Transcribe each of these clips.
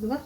누가?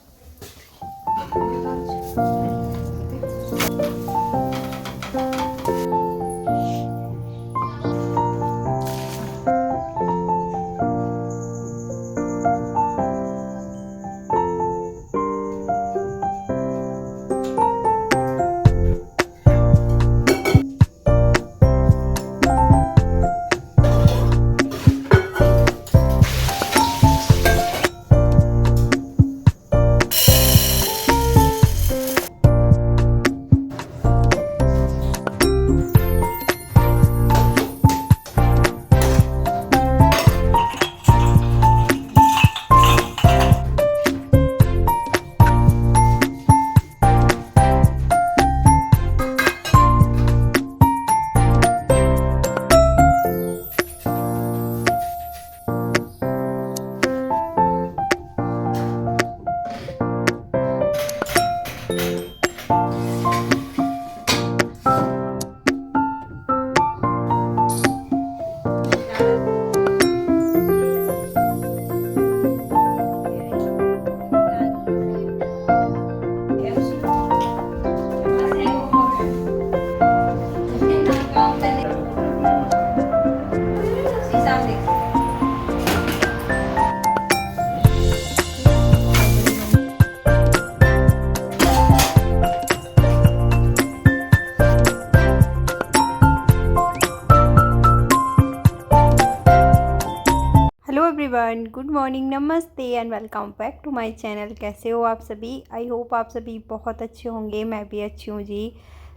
Hello everyone, good morning, नमस्ते and welcome back to my channel. कैसे हो आप सभी? आई होप आप सभी बहुत अच्छे होंगे। मैं भी अच्छी हूँ जी।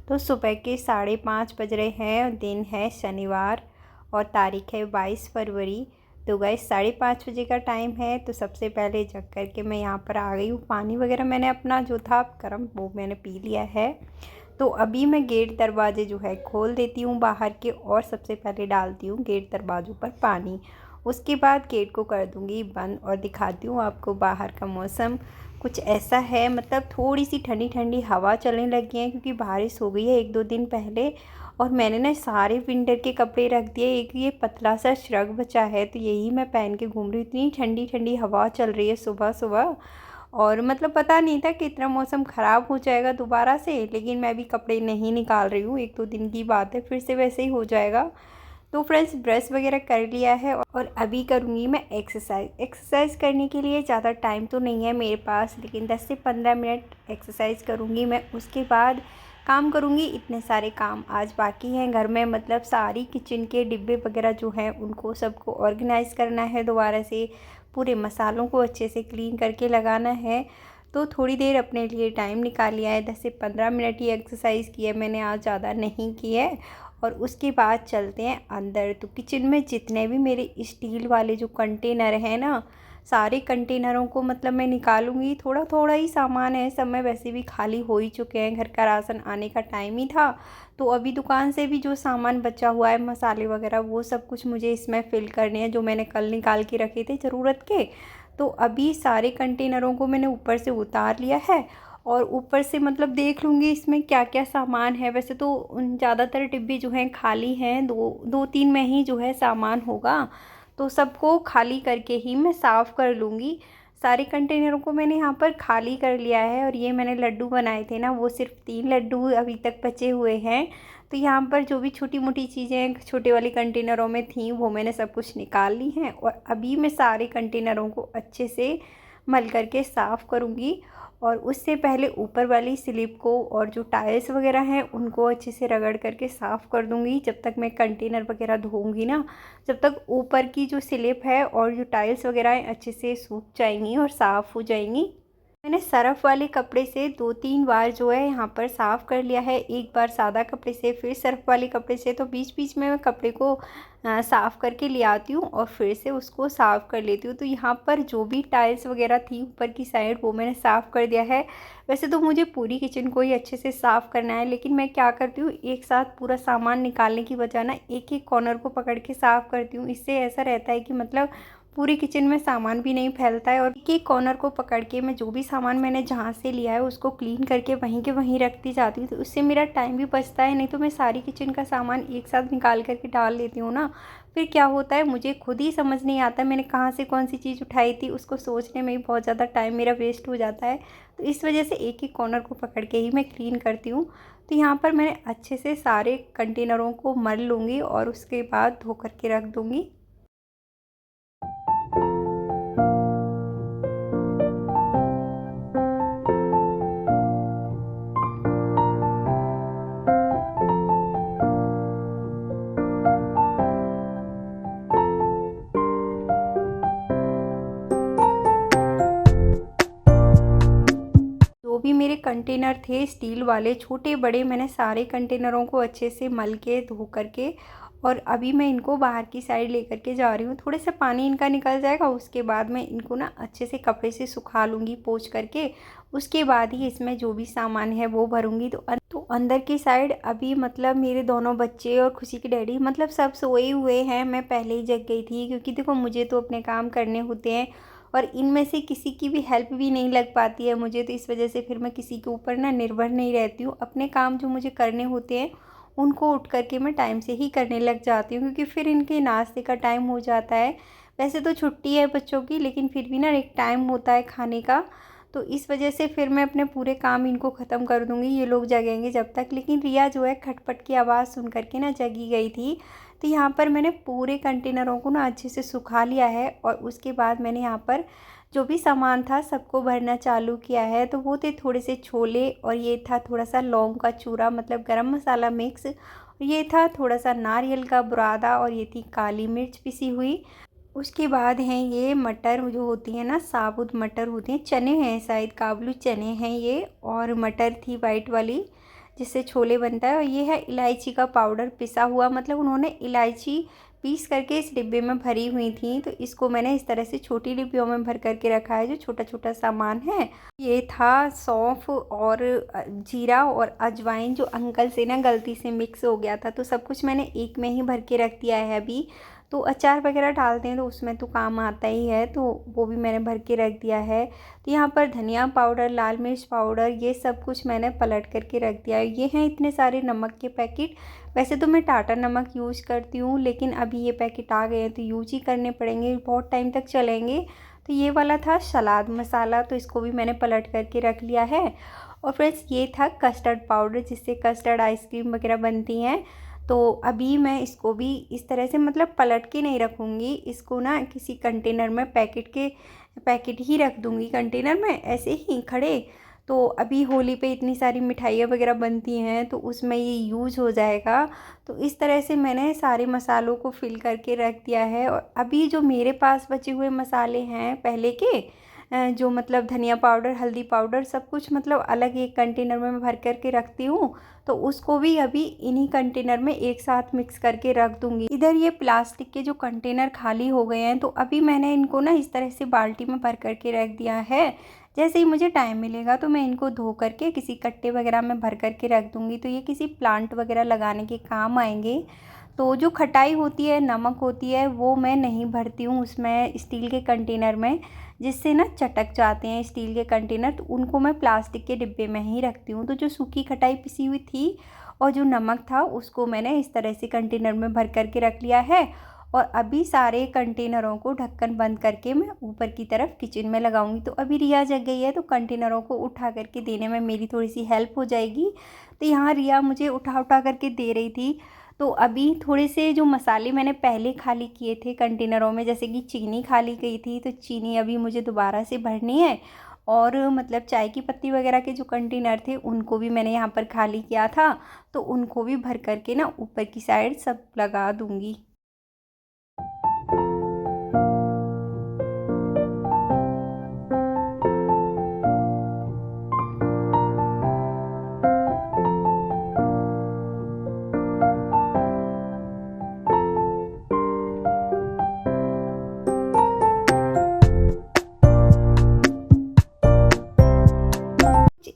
तो सुबह के 5:30 बज रहे हैं और दिन है शनिवार और तारीख है 22 फरवरी। तो गाइस 5:30 बजे का टाइम है। तो सबसे पहले जग करके मैं यहाँ पर आ गई हूँ। पानी वगैरह मैंने अपना जो था गर्म वो मैंने पी लिया है। तो अभी मैं गेट दरवाजे जो है खोल देती हूँ बाहर के, और सबसे पहले डालती हूँ गेट दरवाज़ों पर पानी। उसके बाद गेट को कर दूँगी बंद और दिखाती हूँ आपको बाहर का मौसम कुछ ऐसा है। मतलब थोड़ी सी ठंडी ठंडी हवा चलने लगी है क्योंकि बारिश हो गई है 1-2 दिन पहले। और मैंने ना सारे विंटर के कपड़े रख दिए। एक ये पतला सा श्रग बचा है तो यही मैं पहन के घूम रही हूँ। इतनी ठंडी ठंडी हवा चल रही है सुबह सुबह, और मतलब पता नहीं था कि इतना मौसम ख़राब हो जाएगा दोबारा से। लेकिन मैं भी कपड़े नहीं निकाल रही हूँ, 1-2 दिन की बात है, फिर से वैसे ही हो जाएगा। तो फ्रेंड्स ब्रश वगैरह कर लिया है और अभी करूँगी मैं एक्सरसाइज करने के लिए ज़्यादा टाइम तो नहीं है मेरे पास, लेकिन 10 से 15 मिनट एक्सरसाइज करूँगी मैं। उसके बाद काम करूँगी। इतने सारे काम आज बाकी हैं घर में, मतलब सारी किचन के डिब्बे वगैरह जो हैं उनको सबको ऑर्गेनाइज़ करना है दोबारा से। पूरे मसालों को अच्छे से क्लीन करके लगाना है। तो थोड़ी देर अपने लिए टाइम निकाल लिया है, 10 से 15 मिनट ही एक्सरसाइज की है मैंने आज, ज़्यादा नहीं की है। और उसके बाद चलते हैं अंदर। तो किचन में जितने भी मेरे स्टील वाले जो कंटेनर हैं ना, सारे कंटेनरों को मतलब मैं निकालूंगी। थोड़ा थोड़ा ही सामान है, सब में वैसे भी खाली हो ही चुके हैं, घर का राशन आने का टाइम ही था। तो अभी दुकान से भी जो सामान बचा हुआ है मसाले वगैरह वो सब कुछ मुझे इसमें फ़िल करने हैं, जो मैंने कल निकाल के रखे थे ज़रूरत के। तो अभी सारे कंटेनरों को मैंने ऊपर से उतार लिया है और ऊपर से मतलब देख लूँगी इसमें क्या क्या सामान है। वैसे तो उन ज़्यादातर डिब्बे जो हैं खाली हैं, 2-3 में ही जो है सामान होगा। तो सबको खाली करके ही मैं साफ़ कर लूँगी। सारे कंटेनरों को मैंने यहाँ पर खाली कर लिया है। और ये मैंने लड्डू बनाए थे ना, वो सिर्फ 3 लड्डू अभी तक बचे हुए हैं। तो यहाँ पर जो भी छोटी मोटी चीज़ें छोटे वाले कंटेनरों में थी वो मैंने सब कुछ निकाल ली हैं। और अभी मैं सारे कंटेनरों को अच्छे से मल करके साफ़ करूँगी। और उससे पहले ऊपर वाली स्लिप को और जो टाइल्स वगैरह हैं उनको अच्छे से रगड़ करके साफ़ कर दूँगी। जब तक मैं कंटेनर वगैरह धोऊँगी ना, जब तक ऊपर की जो स्लिप है और जो टाइल्स वगैरह हैं अच्छे से सूख जाएंगी और साफ़ हो जाएंगी। मैंने सरफ़ वाले कपड़े से 2-3 बार जो है यहाँ पर साफ़ कर लिया है। एक बार सादा कपड़े से, फिर सरफ़ वाले कपड़े से। तो बीच बीच में मैं कपड़े को साफ़ करके ले आती हूँ और फिर से उसको साफ़ कर लेती हूँ। तो यहाँ पर जो भी टाइल्स वगैरह थी ऊपर की साइड वो मैंने साफ़ कर दिया है। वैसे तो मुझे पूरी किचन को ही अच्छे से साफ़ करना है, लेकिन मैं क्या करती हूँ एक साथ पूरा सामान निकालने की बजाय ना एक एक कॉर्नर को पकड़ के साफ़ करती हूँ। इससे ऐसा रहता है कि मतलब पूरे किचन में सामान भी नहीं फैलता है। और एक एक कॉर्नर को पकड़ के मैं जो भी सामान मैंने जहाँ से लिया है उसको क्लीन करके वहीं के वहीं रखती जाती हूँ, तो उससे मेरा टाइम भी बचता है। नहीं तो मैं सारी किचन का सामान एक साथ निकाल करके डाल लेती हूँ ना, फिर क्या होता है मुझे खुद ही समझ नहीं आता मैंने कहाँ से कौन सी चीज़ उठाई थी, उसको सोचने में ही बहुत ज़्यादा टाइम मेरा वेस्ट हो जाता है। तो इस वजह से एक एक कॉर्नर को पकड़ के ही मैं क्लीन करती हूँ। तो यहाँ पर मैंने अच्छे से सारे कंटेनरों को मल लूँगी और उसके बाद धो करके रख दूँगी। जो भी मेरे कंटेनर थे स्टील वाले छोटे बड़े, मैंने सारे कंटेनरों को अच्छे से मल के धो करके और अभी मैं इनको बाहर की साइड लेकर के जा रही हूँ। थोड़े से पानी इनका निकल जाएगा, उसके बाद मैं इनको ना अच्छे से कपड़े से सुखा लूँगी पोंछ करके। उसके बाद ही इसमें जो भी सामान है वो भरूँगी। तो अंदर की साइड अभी मतलब मेरे दोनों बच्चे और खुशी के डैडी मतलब सब सोए हुए हैं। मैं पहले ही जग गई थी क्योंकि देखो मुझे तो अपने काम करने होते हैं और इनमें से किसी की भी हेल्प भी नहीं लग पाती है मुझे, तो इस वजह से फिर मैं किसी के ऊपर ना निर्भर नहीं रहती हूँ। अपने काम जो मुझे करने होते हैं उनको उठ करके मैं टाइम से ही करने लग जाती हूँ, क्योंकि फिर इनके नाश्ते का टाइम हो जाता है। वैसे तो छुट्टी है बच्चों की, लेकिन फिर भी ना एक टाइम होता है खाने का, तो इस वजह से फिर मैं अपने पूरे काम इनको ख़त्म कर दूँगी, ये लोग जगेंगे जब तक। लेकिन रिया जो है खटपट की आवाज़ सुन करके ना जगी गई थी। तो यहाँ पर मैंने पूरे कंटेनरों को ना अच्छे से सुखा लिया है और उसके बाद मैंने यहाँ पर जो भी सामान था सबको भरना चालू किया है। तो वो थे थोड़े से छोले और ये था थोड़ा सा लौंग का चूरा मतलब गरम मसाला मिक्स, ये था थोड़ा सा नारियल का बुरादा और ये थी काली मिर्च पिसी हुई। उसके बाद हैं ये मटर जो होती है ना, साबुत मटर होती हैं, चने हैं शायद, काबुली चने हैं ये, और मटर थी वाइट वाली जिससे छोले बनता है। और ये है इलायची का पाउडर पिसा हुआ, मतलब उन्होंने इलायची पीस करके इस डिब्बे में भरी हुई थी, तो इसको मैंने इस तरह से छोटी डिब्बियों में भर करके रखा है जो छोटा छोटा सामान है। ये था सौंफ और जीरा और अजवाइन जो अंकल से ना गलती से मिक्स हो गया था, तो सब कुछ मैंने एक में ही भर के रख दिया है अभी। तो अचार वगैरह डालते हैं तो उसमें तो काम आता ही है, तो वो भी मैंने भर के रख दिया है। तो यहाँ पर धनिया पाउडर, लाल मिर्च पाउडर, ये सब कुछ मैंने पलट करके रख दिया है। ये हैं इतने सारे नमक के पैकेट। वैसे तो मैं टाटा नमक यूज़ करती हूँ, लेकिन अभी ये पैकेट आ गए हैं तो यूज ही करने पड़ेंगे, बहुत टाइम तक चलेंगे। तो ये वाला था सलाद मसाला, तो इसको भी मैंने पलट करके रख लिया है। और फ्रेंड्स ये था कस्टर्ड पाउडर जिससे कस्टर्ड आइसक्रीम वगैरह बनती हैं। तो अभी मैं इसको भी इस तरह से मतलब पलट के नहीं रखूँगी, इसको ना किसी कंटेनर में पैकेट ही रख दूँगी कंटेनर में ऐसे ही खड़े। तो अभी होली पे इतनी सारी मिठाइयाँ वगैरह बनती हैं तो उसमें ये यूज़ हो जाएगा। तो इस तरह से मैंने सारे मसालों को फिल करके रख दिया है। और अभी जो मेरे पास बचे हुए मसाले हैं पहले के, जो मतलब धनिया पाउडर, हल्दी पाउडर, सब कुछ मतलब अलग एक कंटेनर में मैं भर करके रखती हूँ, तो उसको भी अभी इन्हीं कंटेनर में एक साथ मिक्स करके रख दूँगी। इधर ये प्लास्टिक के जो कंटेनर खाली हो गए हैं, तो अभी मैंने इनको ना इस तरह से बाल्टी में भर करके रख दिया है। जैसे ही मुझे टाइम मिलेगा तो मैं इनको धो करके किसी कट्टे वगैरह में भर करके रख दूँगी, तो ये किसी प्लांट वगैरह लगाने के काम आएंगे। तो जो खटाई होती है, नमक होती है, वो मैं नहीं भरती हूँ उसमें स्टील के कंटेनर में, जिससे ना चटक जाते हैं स्टील के कंटेनर, तो उनको मैं प्लास्टिक के डिब्बे में ही रखती हूँ। तो जो सूखी खटाई पिसी हुई थी और जो नमक था उसको मैंने इस तरह से कंटेनर में भर करके रख लिया है। और अभी सारे कंटेनरों को ढक्कन बंद करके मैं ऊपर की तरफ किचन में लगाऊंगी। तो अभी रिया जग गई है तो कंटेनरों को उठा करके देने में मेरी थोड़ी सी हेल्प हो जाएगी। तो यहाँ रिया मुझे उठा उठा करके दे रही थी। तो अभी थोड़े से जो मसाले मैंने पहले खाली किए थे कंटेनरों में, जैसे कि चीनी खाली गई थी, तो चीनी अभी मुझे दोबारा से भरनी है। और मतलब चाय की पत्ती वगैरह के जो कंटेनर थे उनको भी मैंने यहाँ पर खाली किया था, तो उनको भी भर करके ना ऊपर की साइड सब लगा दूँगी।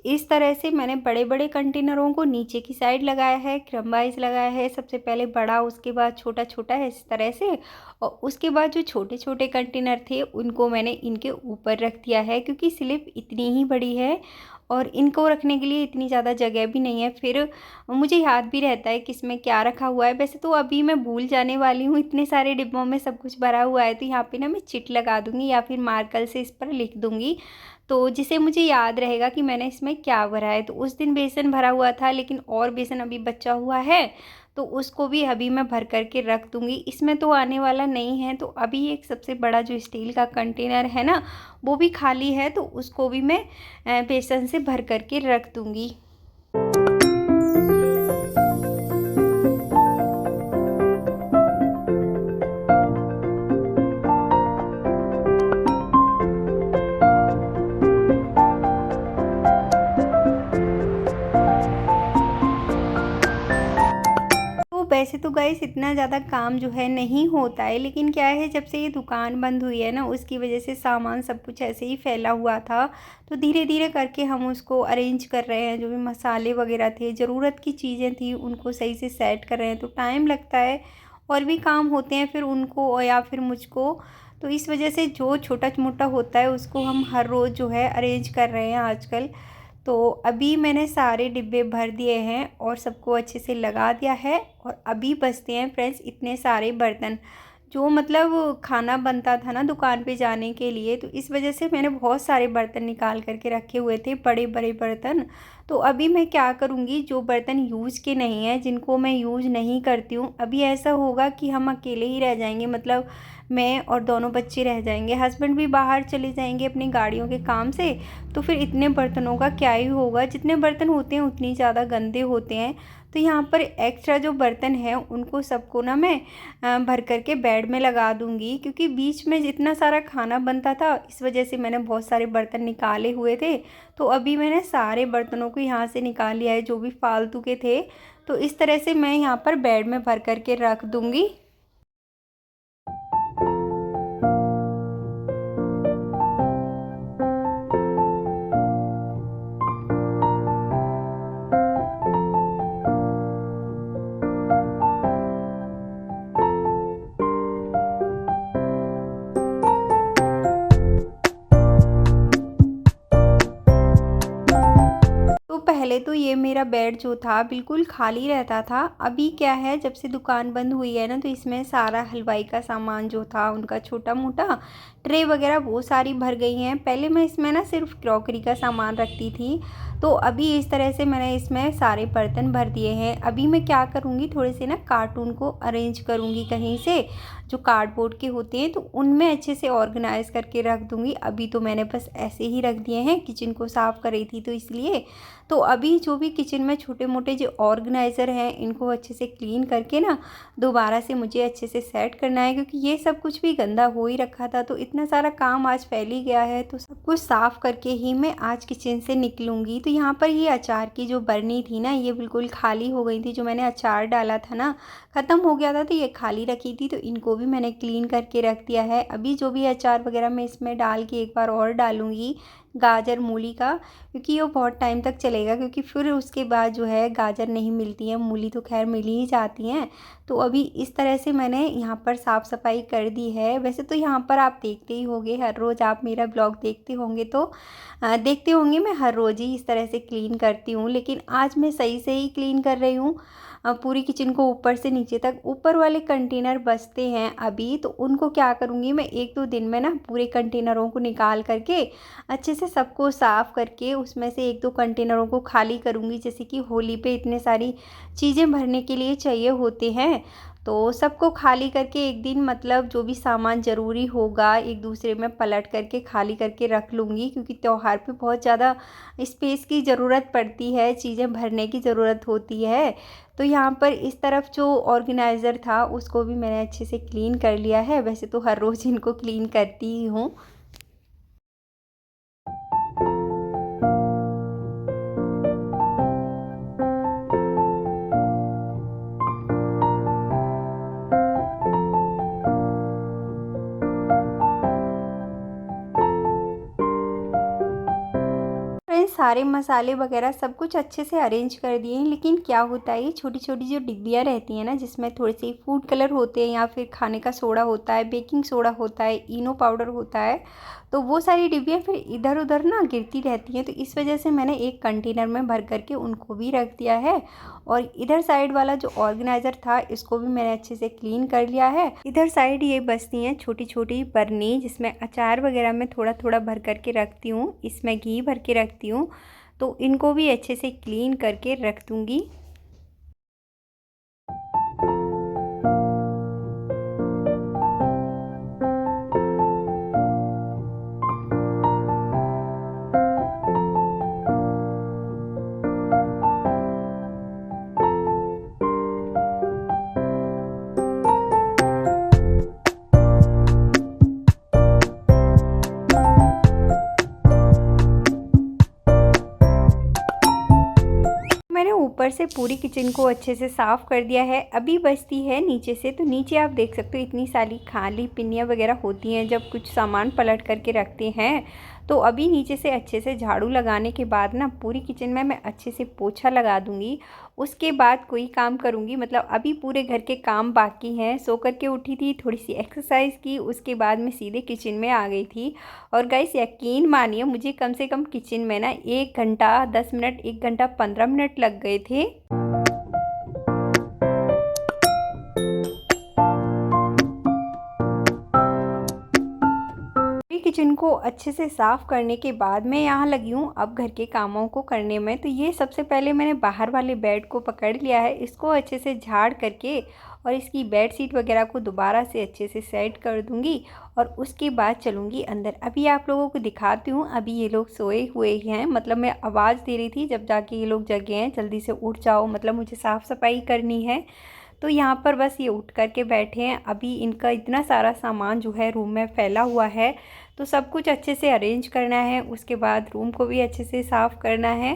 इस तरह से मैंने बड़े बड़े कंटेनरों को नीचे की साइड लगाया है, क्रम वाइज लगाया है। सबसे पहले बड़ा, उसके बाद छोटा छोटा है इस तरह से। और उसके बाद जो छोटे छोटे कंटेनर थे उनको मैंने इनके ऊपर रख दिया है, क्योंकि स्लिप इतनी ही बड़ी है और इनको रखने के लिए इतनी ज़्यादा जगह भी नहीं है। फिर मुझे याद भी रहता है कि इसमें क्या रखा हुआ है। वैसे तो अभी मैं भूल जाने वाली हूँ, इतने सारे डिब्बों में सब कुछ भरा हुआ है। तो यहाँ पे ना मैं चिट लगा दूँगी या फिर मार्कर से इस पर लिख दूँगी, तो जिससे मुझे याद रहेगा कि मैंने इसमें क्या भरा है। तो उस दिन बेसन भरा हुआ था, लेकिन और बेसन अभी बचा हुआ है, तो उसको भी अभी मैं भर कर के रख दूँगी। इसमें तो आने वाला नहीं है। तो अभी एक सबसे बड़ा जो स्टील का कंटेनर है ना, वो भी खाली है, तो उसको भी मैं बेसन से भर कर के रख दूँगी। तो वैसे तो गाइस इतना ज़्यादा काम जो है नहीं होता है, लेकिन क्या है, जब से ये दुकान बंद हुई है ना, उसकी वजह से सामान सब कुछ ऐसे ही फैला हुआ था। तो धीरे धीरे करके हम उसको अरेंज कर रहे हैं। जो भी मसाले वगैरह थे, ज़रूरत की चीज़ें थी, उनको सही से सेट कर रहे हैं। तो टाइम लगता है, और भी काम होते हैं फिर उनको या फिर मुझको। तो इस वजह से जो छोटा मोटा होता है उसको हम हर रोज़ जो है अरेंज कर रहे हैं आजकल। तो अभी मैंने सारे डिब्बे भर दिए हैं और सबको अच्छे से लगा दिया है। और अभी बचते हैं फ्रेंड्स इतने सारे बर्तन, जो मतलब खाना बनता था ना दुकान पे जाने के लिए। तो इस वजह से मैंने बहुत सारे बर्तन निकाल करके रखे हुए थे, बड़े बड़े बर्तन। तो अभी मैं क्या करूँगी, जो बर्तन यूज़ के नहीं हैं, जिनको मैं यूज़ नहीं करती हूँ, अभी ऐसा होगा कि हम अकेले ही रह जाएंगे। मतलब मैं और दोनों बच्चे रह जाएंगे, हस्बैंड भी बाहर चले जाएंगे अपनी गाड़ियों के काम से। तो फिर इतने बर्तनों का क्या ही होगा। जितने बर्तन होते हैं उतनी ज़्यादा गंदे होते हैं। तो यहाँ पर एक्स्ट्रा जो बर्तन हैं उनको सबको ना मैं भर करके बेड में लगा दूँगी, क्योंकि बीच में जितना सारा खाना बनता था, इस वजह से मैंने बहुत सारे बर्तन निकाले हुए थे। तो अभी मैंने सारे बर्तनों को यहाँ से निकाल लिया है, जो भी फालतू के थे। तो इस तरह से मैं यहाँ पर बेड में भर करके रख दूँगी। तो पहले तो ये मेरा बेड जो था बिल्कुल खाली रहता था। अभी क्या है, जब से दुकान बंद हुई है ना, तो इसमें सारा हलवाई का सामान जो था, उनका छोटा मोटा ट्रे वगैरह वो सारी भर गई हैं। पहले मैं इसमें ना सिर्फ क्रॉकरी का सामान रखती थी। तो अभी इस तरह से मैंने इसमें सारे बर्तन भर दिए हैं। अभी मैं क्या करूँगी, थोड़े से ना कार्टून को अरेंज करूँगी कहीं से, जो कार्डबोर्ड के होते हैं, तो उनमें अच्छे से ऑर्गेनाइज़ करके रख दूँगी। अभी तो मैंने बस ऐसे ही रख दिए हैं, किचन को साफ़ कर रही थी तो इसलिए। तो अभी जो भी किचन में छोटे मोटे जो ऑर्गेनाइज़र हैं, इनको अच्छे से क्लीन करके ना दोबारा से मुझे अच्छे से सेट करना है, क्योंकि ये सब कुछ भी गंदा हो ही रखा था। तो इतना सारा काम आज फैल ही गया है, तो सब कुछ साफ़ करके ही मैं आज किचन से निकलूँगी। तो यहाँ पर ये अचार की जो बरनी थी ना, ये बिल्कुल खाली हो गई थी। जो मैंने अचार डाला था ना, ख़त्म हो गया था, तो ये खाली रखी थी। तो इनको भी मैंने क्लीन करके रख दिया है। अभी जो भी अचार वगैरह मैं इसमें डाल के एक बार और डालूँगी, गाजर मूली का, क्योंकि वो बहुत टाइम तक चलेगा। क्योंकि फिर उसके बाद जो है गाजर नहीं मिलती है, मूली तो खैर मिल ही जाती हैं। तो अभी इस तरह से मैंने यहाँ पर साफ़ सफाई कर दी है। वैसे तो यहाँ पर आप देखते ही होंगे, हर रोज़ आप मेरा ब्लॉग देखते होंगे, तो देखते होंगे मैं हर रोज़ ही इस तरह से क्लीन करती हूँ। लेकिन आज मैं सही से ही क्लीन कर रही हूँ, पूरी किचन को ऊपर से नीचे तक। ऊपर वाले कंटेनर बचते हैं अभी, तो उनको क्या करूँगी मैं, एक दो दिन में ना पूरे कंटेनरों को निकाल करके अच्छे से सबको साफ़ करके उसमें से एक दो कंटेनरों को खाली करूँगी। जैसे कि होली पे इतने सारी चीज़ें भरने के लिए चाहिए होते हैं, तो सबको खाली करके एक दिन, मतलब जो भी सामान ज़रूरी होगा एक दूसरे में पलट करके खाली करके रख लूँगी। क्योंकि त्योहार पे बहुत ज़्यादा स्पेस की ज़रूरत पड़ती है, चीज़ें भरने की ज़रूरत होती है। तो यहाँ पर इस तरफ जो ऑर्गेनाइज़र था उसको भी मैंने अच्छे से क्लीन कर लिया है। वैसे तो हर रोज़ इनको क्लीन करती ही हूँ। मैंने सारे मसाले वगैरह सब कुछ अच्छे से अरेंज कर दिए हैं, लेकिन क्या होता है ये छोटी छोटी जो डिब्बियाँ रहती हैं ना, जिसमें थोड़े से फूड कलर होते हैं या फिर खाने का सोडा होता है, बेकिंग सोडा होता है, इनो पाउडर होता है, तो वो सारी डिब्बियाँ फिर इधर उधर ना गिरती रहती हैं। तो इस वजह से मैंने एक कंटेनर में भर करके उनको भी रख दिया है। और इधर साइड वाला जो ऑर्गेनाइज़र था इसको भी मैंने अच्छे से क्लीन कर लिया है। इधर साइड ये बचती हैं छोटी छोटी बर्नी, जिसमें अचार वगैरह मैं थोड़ा थोड़ा भर करके रखती हूँ, इसमें घी भर के रखती हूँ। तो इनको भी अच्छे से क्लीन करके रख दूँगी। मैंने ऊपर से पूरी किचन को अच्छे से साफ़ कर दिया है। अभी बचती है नीचे से, तो नीचे आप देख सकते हो इतनी सारी खाली पिन्नियाँ वगैरह होती हैं जब कुछ सामान पलट करके रखते हैं। तो अभी नीचे से अच्छे से झाड़ू लगाने के बाद ना पूरी किचन में मैं अच्छे से पोछा लगा दूँगी। उसके बाद कोई काम करूँगी, मतलब अभी पूरे घर के काम बाकी हैं। सो करके उठी थी, थोड़ी सी एक्सरसाइज की, उसके बाद मैं सीधे किचन में आ गई थी। और गाइस यकीन मानिए मुझे कम से कम किचन में ना 1 घंटा 10 मिनट, 1 घंटा 15 मिनट लग गए थे। किचन को अच्छे से साफ़ करने के बाद मैं यहाँ लगी हूँ अब घर के कामों को करने में। तो ये सबसे पहले मैंने बाहर वाले बेड को पकड़ लिया है, इसको अच्छे से झाड़ करके और इसकी बेड शीट वगैरह को दोबारा से अच्छे से सेट कर दूँगी। और उसके बाद चलूँगी अंदर। अभी आप लोगों को दिखाती हूँ, अभी ये लोग सोए हुए हैं, मतलब मैं आवाज़ दे रही थी जब जाके ये लोग जगे हैं, जल्दी से उठ जाओ, मतलब मुझे साफ़ सफाई करनी है। तो यहाँ पर बस ये उठ कर के बैठे हैं। अभी इनका इतना सारा सामान जो है रूम में फैला हुआ है, तो सब कुछ अच्छे से अरेंज करना है। उसके बाद रूम को भी अच्छे से साफ़ करना है।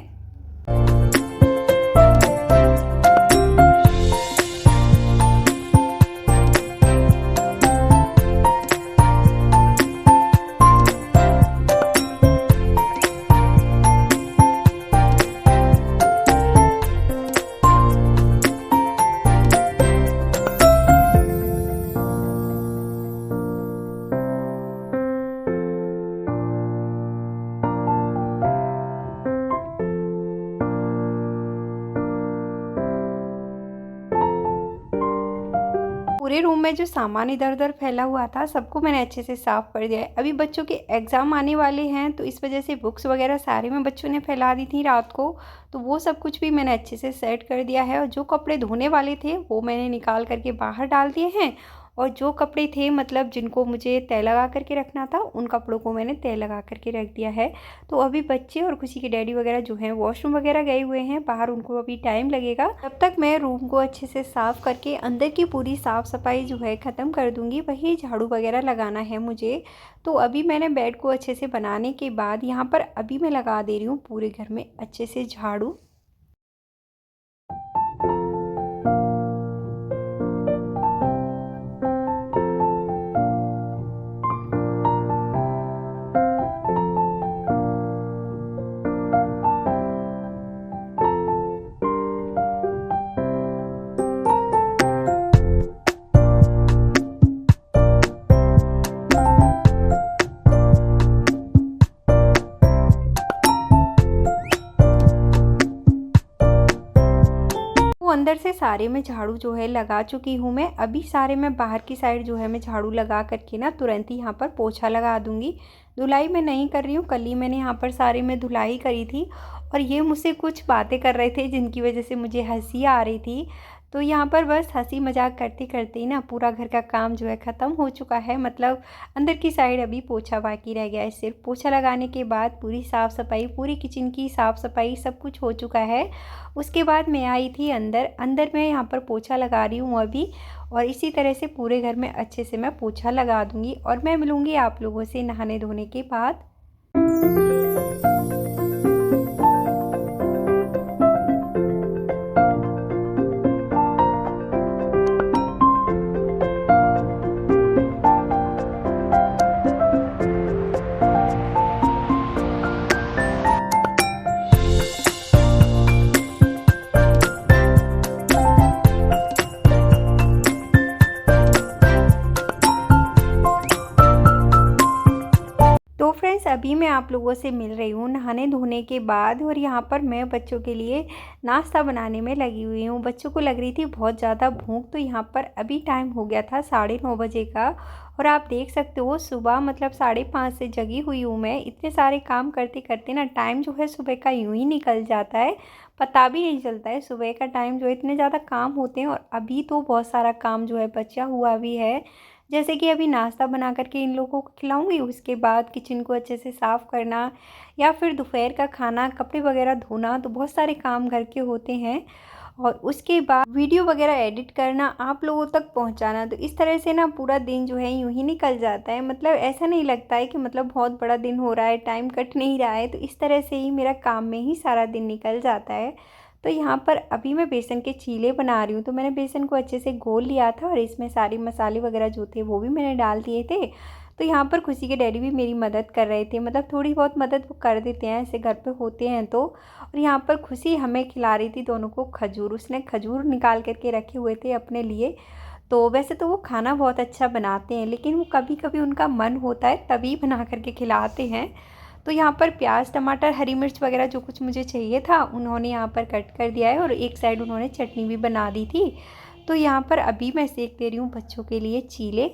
पूरे रूम में जो सामान इधर उधर फैला हुआ था सबको मैंने अच्छे से साफ़ कर दिया है। अभी बच्चों के एग्ज़ाम आने वाले हैं, तो इस वजह से बुक्स वगैरह सारे में बच्चों ने फैला दी थी रात को, तो वो सब कुछ भी मैंने अच्छे से सेट कर दिया है। और जो कपड़े धोने वाले थे वो मैंने निकाल करके बाहर डाल दिए हैं। और जो कपड़े थे मतलब जिनको मुझे तय लगा करके रखना था, उन कपड़ों को मैंने तय लगा करके रख दिया है। तो अभी बच्चे और खुशी के डैडी वगैरह जो हैं वॉशरूम वगैरह गए हुए हैं बाहर, उनको अभी टाइम लगेगा। तब तक मैं रूम को अच्छे से साफ़ करके अंदर की पूरी साफ़ सफाई जो है ख़त्म कर दूँगी। वही झाड़ू वगैरह लगाना है मुझे। तो अभी मैंने बेड को अच्छे से बनाने के बाद यहाँ पर अभी मैं लगा दे रही हूँ पूरे घर में अच्छे से झाड़ू। अंदर से सारे में झाड़ू जो है लगा चुकी हूँ मैं। अभी सारे में बाहर की साइड जो है मैं झाड़ू लगा करके ना तुरंत ही यहाँ पर पोछा लगा दूँगी। धुलाई मैं नहीं कर रही हूँ, कल ही मैंने यहाँ पर सारे में धुलाई करी थी। और ये मुझसे कुछ बातें कर रहे थे जिनकी वजह से मुझे हंसी आ रही थी। तो यहाँ पर बस हंसी मजाक करते करते ही ना पूरा घर का काम जो है ख़त्म हो चुका है। मतलब अंदर की साइड अभी पोछा बाकी रह गया है। सिर्फ पोछा लगाने के बाद पूरी साफ़ सफाई, पूरी किचन की साफ़ सफाई सब कुछ हो चुका है। उसके बाद मैं आई थी अंदर मैं यहाँ पर पोछा लगा रही हूँ अभी। और इसी तरह से पूरे घर में अच्छे से मैं पोछा लगा दूँगी। और मैं मिलूँगी आप लोगों से नहाने धोने के बाद। अभी मैं आप लोगों से मिल रही हूँ नहाने धोने के बाद, और यहाँ पर मैं बच्चों के लिए नाश्ता बनाने में लगी हुई हूँ। बच्चों को लग रही थी बहुत ज़्यादा भूख, तो यहाँ पर अभी टाइम हो गया था 9:30 बजे का, और आप देख सकते हो सुबह मतलब 5:30 से जगी हुई हूँ मैं। इतने सारे काम करते करते ना टाइम जो है सुबह का यूँ ही निकल जाता है, पता भी नहीं चलता है सुबह का टाइम जो है, इतने ज़्यादा काम होते हैं। और अभी तो बहुत सारा काम जो है बचा हुआ भी है, जैसे कि अभी नाश्ता बना करके इन लोगों को खिलाऊंगी, उसके बाद किचन को अच्छे से साफ़ करना, या फिर दोपहर का खाना, कपड़े वगैरह धोना, तो बहुत सारे काम घर के होते हैं। और उसके बाद वीडियो वगैरह एडिट करना, आप लोगों तक पहुंचाना, तो इस तरह से ना पूरा दिन जो है यूं ही निकल जाता है। मतलब ऐसा नहीं लगता है कि मतलब बहुत बड़ा दिन हो रहा है, टाइम कट नहीं रहा है, तो इस तरह से ही मेरा काम में ही सारा दिन निकल जाता है। तो यहाँ पर अभी मैं बेसन के चीले बना रही हूँ। तो मैंने बेसन को अच्छे से घोल लिया था, और इसमें सारे मसाले वगैरह जो थे वो भी मैंने डाल दिए थे। तो यहाँ पर खुशी के डैडी भी मेरी मदद कर रहे थे, मतलब थोड़ी बहुत मदद वो कर देते हैं, ऐसे घर पे होते हैं तो। और यहाँ पर खुशी हमें खिला रही थी दोनों को खजूर, उसने खजूर निकाल करके रखे हुए थे अपने लिए। तो वैसे तो वो खाना बहुत अच्छा बनाते हैं, लेकिन वो कभी कभी उनका मन होता है तभी बना करके खिलाते हैं। तो यहाँ पर प्याज, टमाटर, हरी मिर्च वगैरह जो कुछ मुझे चाहिए था उन्होंने यहाँ पर कट कर दिया है, और एक साइड उन्होंने चटनी भी बना दी थी। तो यहाँ पर अभी मैं सेक दे रही हूँ बच्चों के लिए चीले।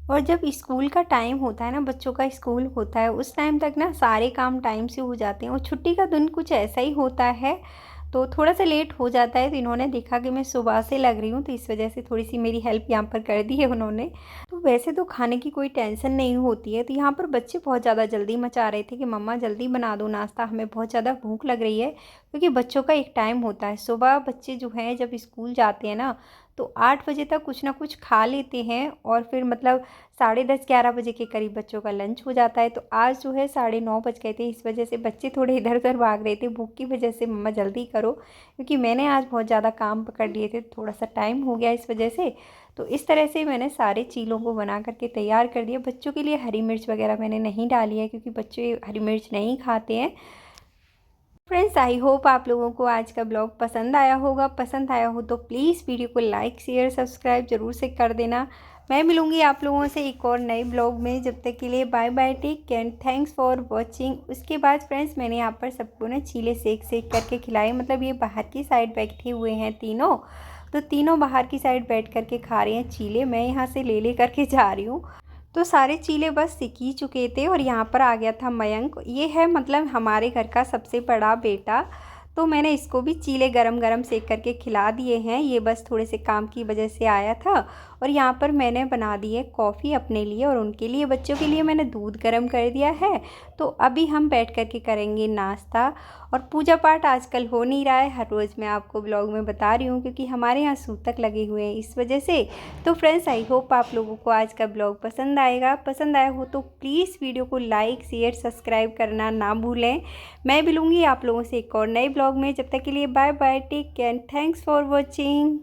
और जब स्कूल का टाइम होता है ना, बच्चों का स्कूल होता है, उस टाइम तक ना सारे काम टाइम से हो जाते हैं, और छुट्टी का दिन कुछ ऐसा ही होता है, तो थोड़ा सा लेट हो जाता है। तो इन्होंने देखा कि मैं सुबह से लग रही हूँ, तो इस वजह से थोड़ी सी मेरी हेल्प यहाँ पर कर दी है उन्होंने। तो वैसे तो खाने की कोई टेंशन नहीं होती है। तो यहाँ पर बच्चे बहुत ज़्यादा जल्दी मचा रहे थे कि मम्मा जल्दी बना दो नाश्ता, हमें बहुत ज़्यादा भूख लग रही है। क्योंकि बच्चों का एक टाइम होता है, सुबह बच्चे जो हैं जब स्कूल जाते हैं ना, तो 8 बजे तक कुछ ना कुछ खा लेते हैं, और फिर मतलब 10:30-11 बजे के करीब बच्चों का लंच हो जाता है। तो आज जो है 9:30 बज गए थे, इस वजह से बच्चे थोड़े इधर उधर भाग रहे थे भूख की वजह से, मम्मा जल्दी करो, क्योंकि मैंने आज बहुत ज़्यादा काम पकड़ लिए थे, थोड़ा सा टाइम हो गया इस वजह से। तो इस तरह से मैंने सारे चीलों को बना करके तैयार कर दिया। बच्चों के लिए हरी मिर्च वगैरह मैंने नहीं डाली है, क्योंकि बच्चे हरी मिर्च नहीं खाते हैं। फ्रेंड्स, आई होप आप लोगों को आज का ब्लॉग पसंद आया होगा। पसंद आया हो तो प्लीज़ वीडियो को लाइक, शेयर, सब्सक्राइब ज़रूर से कर देना। मैं मिलूँगी आप लोगों से एक और नए ब्लॉग में, जब तक के लिए bye bye, take care, thanks for watching. उसके बाद फ्रेंड्स, मैंने यहाँ पर सबको ना चीले सेक सेक करके खिलाए, मतलब ये बाहर की साइड बैठे हुए हैं तीनों, तो तीनों बाहर की साइड बैठ करके खा रहे हैं चीले। मैं यहाँ से ले करके जा रही हूँ। तो सारे चीले बस सिक ही चुके थे, और यहाँ पर आ गया था मयंक, ये है मतलब हमारे घर का सबसे बड़ा बेटा। तो मैंने इसको भी चीले गरम गरम सेक करके खिला दिए हैं, ये बस थोड़े से काम की वजह से आया था। और यहाँ पर मैंने बना दी है कॉफ़ी अपने लिए और उनके लिए, बच्चों के लिए मैंने दूध गरम कर दिया है। तो अभी हम बैठ करके करेंगे नाश्ता। और पूजा पाठ आजकल हो नहीं रहा है, हर रोज़ मैं आपको ब्लॉग में बता रही हूँ, क्योंकि हमारे यहाँ सूतक लगे हुए हैं इस वजह से। तो फ्रेंड्स, आई होप आप लोगों को आज का ब्लॉग पसंद आएगा। पसंद आया हो तो प्लीज़ वीडियो को लाइक, शेयर, सब्सक्राइब करना ना भूलें। मैं मिलूँगी आप लोगों से एक और नए ब्लॉग में, जब तक के लिए bye bye, take care, thanks for watching.